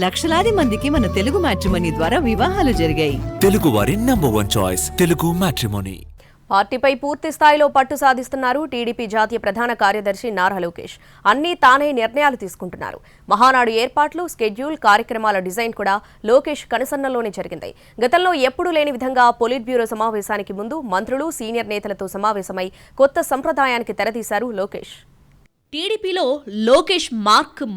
లక్షలాది మందికి మన తెలుగు మ్యాట్రిమోనీ ద్వారా వివాహాలు జరిగాయి. తెలుగు వారి నంబర్ 1 చాయిస్ తెలుగు మ్యాట్రిమోనీ. పార్టీపై పూర్తి స్థాయిలో పట్టు సాధిస్తున్నారు టీడీపీ జాతీయ ప్రధాన కార్యదర్శి నారా లోకేష్. అన్నీ తానే నిర్ణయాలు తీసుకుంటున్నారు. మహానాడు ఏర్పాట్లు, స్కెడ్యూల్, కార్యక్రమాల డిజైన్ కూడా లోకేష్ కనుసన్నల్లోనే జరిగింది. గతంలో ఎప్పుడూ లేని విధంగా పొలిట్ బ్యూరో సమావేశానికి ముందు మంత్రులు, సీనియర్ నేతలతో సమావేశమై కొత్త సంప్రదాయానికి తెరతీశారు లోకేష్. టీడీపీలో లోకేష్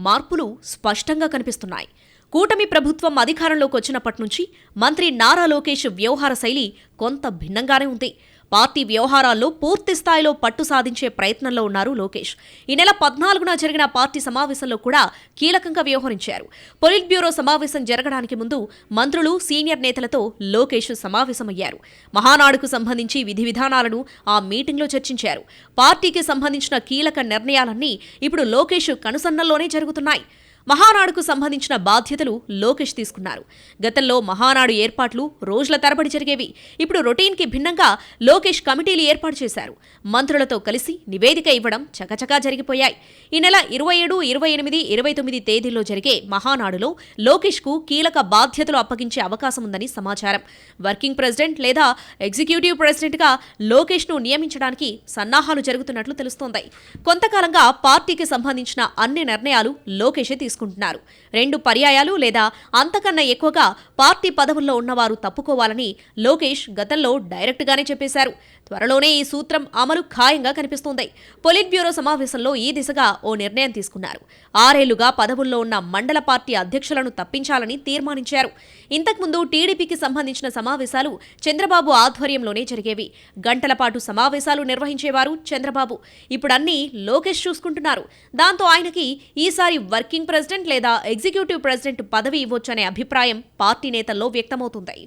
మార్పులు స్పష్టంగా కనిపిస్తున్నాయి. కూటమి ప్రభుత్వం అధికారంలోకి వచ్చినప్పటి నుంచి మంత్రి నారా లోకేష్ వ్యవహార శైలి కొంత భిన్నంగానే ఉంది. పార్టీ వ్యవహారాల్లో పూర్తి స్థాయిలో పట్టు సాధించే ప్రయత్నంలో ఉన్నారు లోకేష్. ఈ నెల 14న జరిగిన పార్టీ సమావేశంలో కూడా కీలకంగా వ్యవహరించారు. పొలిట్ బ్యూరో సమావేశం జరగడానికి ముందు మంత్రులు, సీనియర్ నేతలతో లోకేష్ సమావేశమయ్యారు. మహానాడుకు సంబంధించి విధి విధానాలను ఆ మీటింగ్లో చర్చించారు. పార్టీకి సంబంధించిన కీలక నిర్ణయాలన్నీ ఇప్పుడు లోకేష్ కనుసన్నల్లోనే జరుగుతున్నాయి. మహానాడుకు సంబంధించిన బాధ్యతలు లోకేష్ తీసుకున్నారు. గతంలో మహానాడు ఏర్పాట్లు రోజుల తరబడి జరిగేవి. ఇప్పుడు రొటీన్కి భిన్నంగా లోకేష్ కమిటీలు ఏర్పాటు చేశారు. మంత్రులతో కలిసి నివేదిక ఇవ్వడం చకచకా జరిగిపోయాయి. ఈ నెల 27, 28, 29 తేదీల్లో జరిగే మహానాడులో లోకేష్కు కీలక బాధ్యతలు అప్పగించే అవకాశం ఉందని సమాచారం. వర్కింగ్ ప్రెసిడెంట్ లేదా ఎగ్జిక్యూటివ్ ప్రెసిడెంట్గా లోకేష్ను నియమించడానికి సన్నాహాలు జరుగుతున్నట్లు తెలుస్తోంది. కొంతకాలంగా పార్టీకి సంబంధించిన అన్ని నిర్ణయాలు లోకేషే తీసుకుంటున్నారు. 2 పర్యాయాలు లేదా అంతకన్నా ఎక్కువగా పార్టీ పదవుల్లో ఉన్నవారు తప్పుకోవాలని లోకేష్ గతంలో డైరెక్ట్గానే చెప్పేశారు. త్వరలోనే ఈ సూత్రం అమలు ఖాయంగా కనిపిస్తోంది. పొలిట్ బ్యూరో సమావేశంలో ఈ దిశగా ఓ నిర్ణయం తీసుకున్నారు. 6 ఏళ్లుగా పదవుల్లో ఉన్న మండల పార్టీ అధ్యక్షులను తప్పించాలని తీర్మానించారు. ఇంతకుముందు టీడీపీకి సంబంధించిన సమావేశాలు చంద్రబాబు ఆధ్వర్యంలోనే జరిగేవి. గంటల పాటు సమావేశాలు నిర్వహించేవారు చంద్రబాబు. ఇప్పుడన్నీ లోకేష్ చూసుకుంటున్నారు. దాంతో ఆయనకి ఈసారి వర్కింగ్ ప్రెసిడెంట్ లేదా ఎగ్జిక్యూటివ్ ప్రెసిడెంట్ పదవి ఇవ్వొచ్చనే అభిప్రాయం పార్టీ నేతల్లో వ్యక్తమవుతుంది.